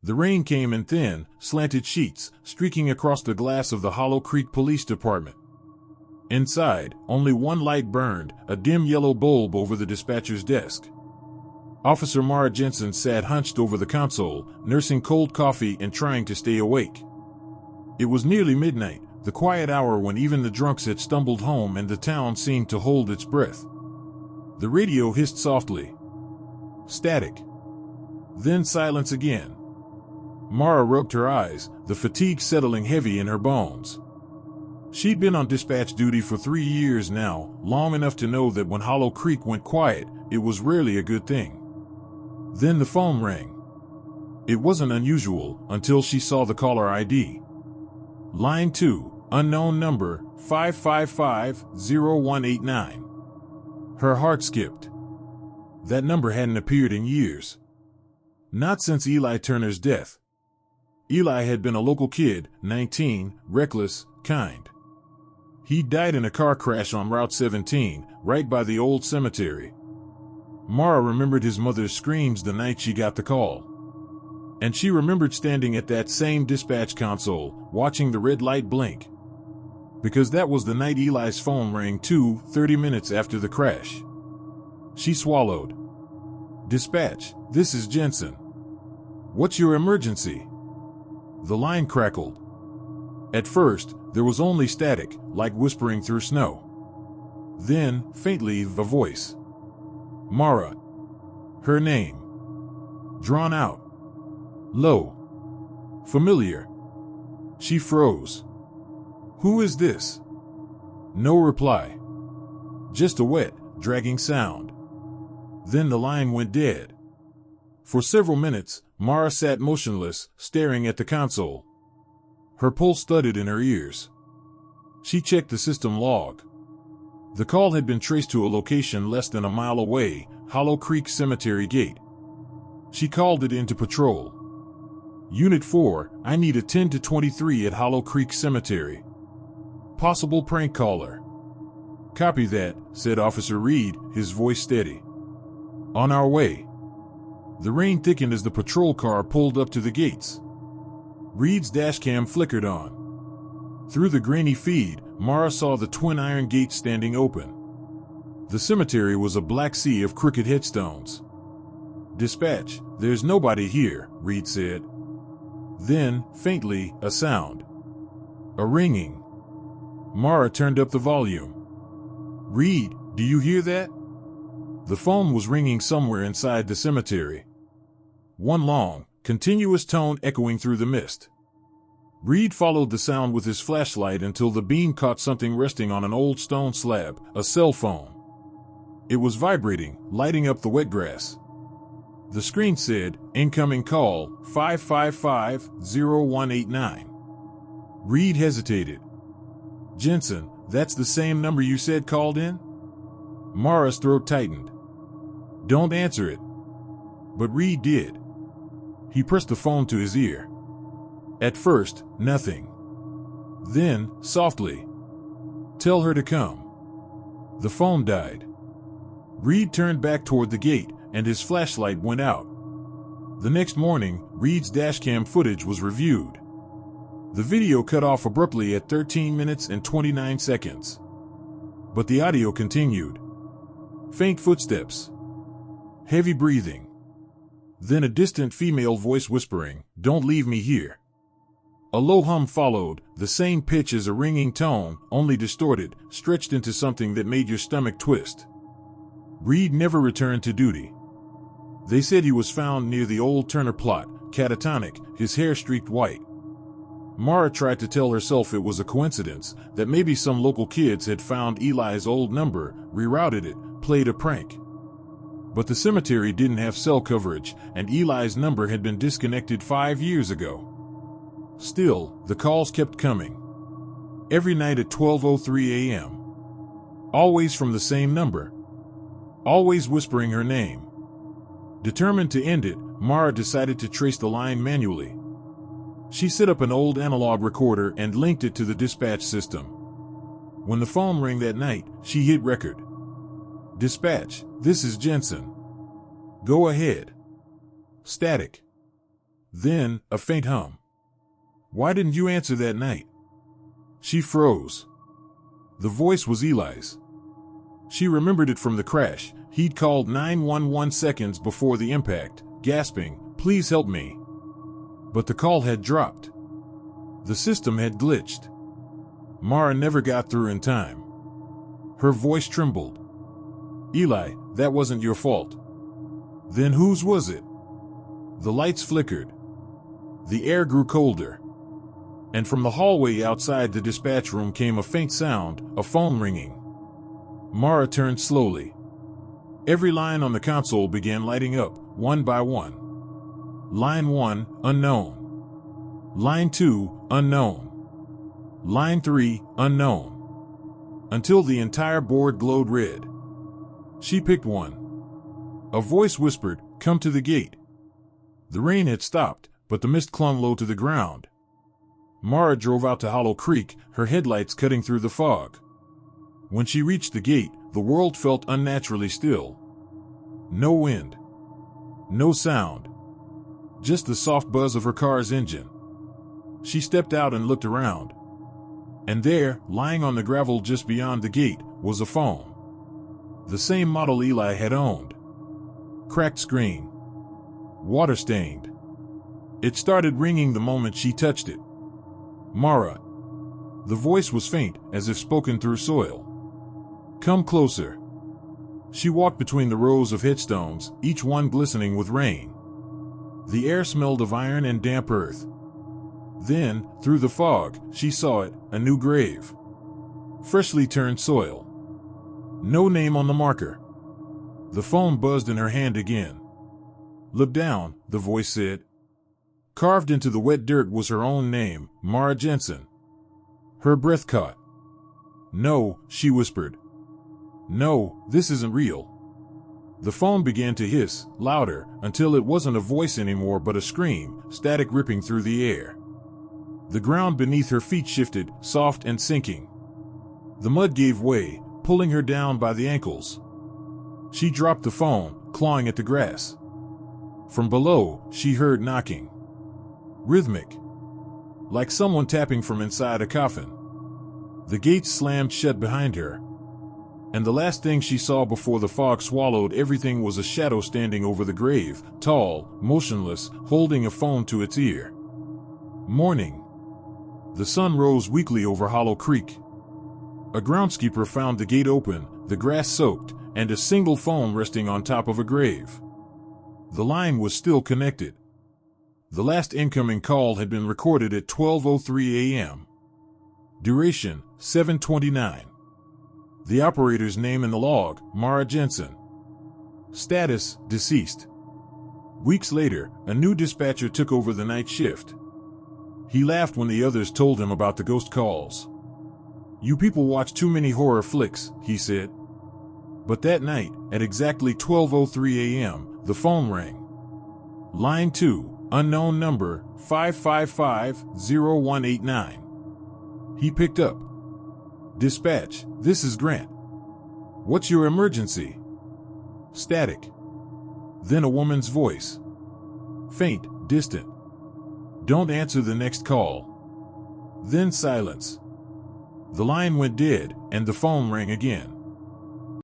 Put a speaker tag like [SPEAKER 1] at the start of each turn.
[SPEAKER 1] The rain came in thin, slanted sheets, streaking across the glass of the Hollow Creek Police Department. Inside, only one light burned, a dim yellow bulb over the dispatcher's desk. Officer Mara Jensen sat hunched over the console, nursing cold coffee and trying to stay awake. It was nearly midnight, the quiet hour when even the drunks had stumbled home and the town seemed to hold its breath. The radio hissed softly. Static. Then silence again. Mara rubbed her eyes, the fatigue settling heavy in her bones. She'd been on dispatch duty for 3 years now, long enough to know that when Hollow Creek went quiet, it was rarely a good thing. Then the phone rang. It wasn't unusual until she saw the caller ID. Line 2, unknown number, 555-0189. Her heart skipped. That number hadn't appeared in years. Not since Eli Turner's death. Eli had been a local kid, 19, reckless, kind. He died in a car crash on Route 17, right by the old cemetery. Mara remembered his mother's screams the night she got the call. And she remembered standing at that same dispatch console, watching the red light blink. Because that was the night Eli's phone rang too, 30 minutes after the crash. She swallowed. Dispatch, this is Jensen. What's your emergency? The line crackled. At first, there was only static, like whispering through snow. Then, faintly, a voice. Mara. Her name. Drawn out. Low. Familiar. She froze. Who is this? No reply. Just a wet, dragging sound. Then the line went dead. For several minutes, Mara sat motionless, staring at the console. Her pulse thudded in her ears. She checked the system log. The call had been traced to a location less than a mile away, Hollow Creek Cemetery Gate. She called it into patrol. Unit 4, I need a 10 to 23 at Hollow Creek Cemetery. Possible prank caller. Copy that, said Officer Reed, his voice steady. On our way. The rain thickened as the patrol car pulled up to the gates. Reed's dashcam flickered on. Through the grainy feed, Mara saw the twin iron gates standing open. The cemetery was a black sea of crooked headstones. Dispatch, there's nobody here, Reed said. Then, faintly, a sound. A ringing. Mara turned up the volume. Reed, do you hear that? The phone was ringing somewhere inside the cemetery. One long, continuous tone echoing through the mist. Reed followed the sound with his flashlight until the beam caught something resting on an old stone slab, a cell phone. It was vibrating, lighting up the wet grass. The screen said, incoming call, 555-0189. Reed hesitated. Jensen, that's the same number you said called in? Mara's throat tightened. Don't answer it. But Reed did. He pressed the phone to his ear. At first, nothing. Then, softly. Tell her to come. The phone died. Reed turned back toward the gate, and his flashlight went out. The next morning, Reed's dashcam footage was reviewed. The video cut off abruptly at 13 minutes and 29 seconds. But the audio continued. Faint footsteps. Heavy breathing. Then a distant female voice whispering, "Don't leave me here." A low hum followed, the same pitch as a ringing tone, only distorted, stretched into something that made your stomach twist. Reed never returned to duty. They said he was found near the old Turner plot, catatonic, his hair streaked white. Mara tried to tell herself it was a coincidence, that maybe some local kids had found Eli's old number, rerouted it, played a prank. But the cemetery didn't have cell coverage, and Eli's number had been disconnected 5 years ago. Still, the calls kept coming. Every night at 12:03 a.m. Always from the same number. Always whispering her name. Determined to end it, Mara decided to trace the line manually. She set up an old analog recorder and linked it to the dispatch system. When the phone rang that night, she hit record. Dispatch, this is Jensen. Go ahead. Static. Then, a faint hum. "Why didn't you answer that night?" She froze. The voice was Eli's. She remembered it from the crash. He'd called 911 seconds before the impact, gasping, "Please help me." But the call had dropped. The system had glitched. Mara never got through in time. Her voice trembled. "Eli, that wasn't your fault." "Then whose was it?" The lights flickered. The air grew colder. And from the hallway outside the dispatch room came a faint sound, a phone ringing. Mara turned slowly. Every line on the console began lighting up, one by one. Line 1, unknown. Line 2, unknown. Line 3, unknown. Until the entire board glowed red. She picked one. A voice whispered, "Come to the gate." The rain had stopped, but the mist clung low to the ground. Mara drove out to Hollow Creek, her headlights cutting through the fog. When she reached the gate, the world felt unnaturally still. No wind. No sound. Just the soft buzz of her car's engine. She stepped out and looked around. And there, lying on the gravel just beyond the gate, was a phone. The same model Eli had owned. Cracked screen. Water-stained. It started ringing the moment she touched it. "Mara." The voice was faint, as if spoken through soil. "Come closer." She walked between the rows of headstones, each one glistening with rain. The air smelled of iron and damp earth. Then, through the fog, she saw it, a new grave. Freshly turned soil. No name on the marker. The phone buzzed in her hand again. "Look down," the voice said. Carved into the wet dirt was her own name, Mara Jensen. Her breath caught. "No," she whispered. "No, this isn't real." The phone began to hiss, louder, until it wasn't a voice anymore but a scream, static ripping through the air. The ground beneath her feet shifted, soft and sinking. The mud gave way, pulling her down by the ankles. She dropped the phone, clawing at the grass. From below, she heard knocking. Rhythmic. Like someone tapping from inside a coffin. The gates slammed shut behind her. And the last thing she saw before the fog swallowed everything was a shadow standing over the grave, tall, motionless, holding a phone to its ear. Morning. The sun rose weakly over Hollow Creek. A groundskeeper found the gate open, the grass soaked, and a single phone resting on top of a grave. The line was still connected. The last incoming call had been recorded at 12:03 a.m. Duration, 7:29. The operator's name in the log, Mara Jensen. Status, deceased. Weeks later, a new dispatcher took over the night shift. He laughed when the others told him about the ghost calls. "You people watch too many horror flicks," he said. But that night, at exactly 12:03 a.m., the phone rang. Line 2, unknown number, 555-0189. He picked up. "Dispatch, this is Grant. What's your emergency?" Static. Then a woman's voice. Faint, distant. "Don't answer the next call." Then silence. The line went dead, and the phone rang again.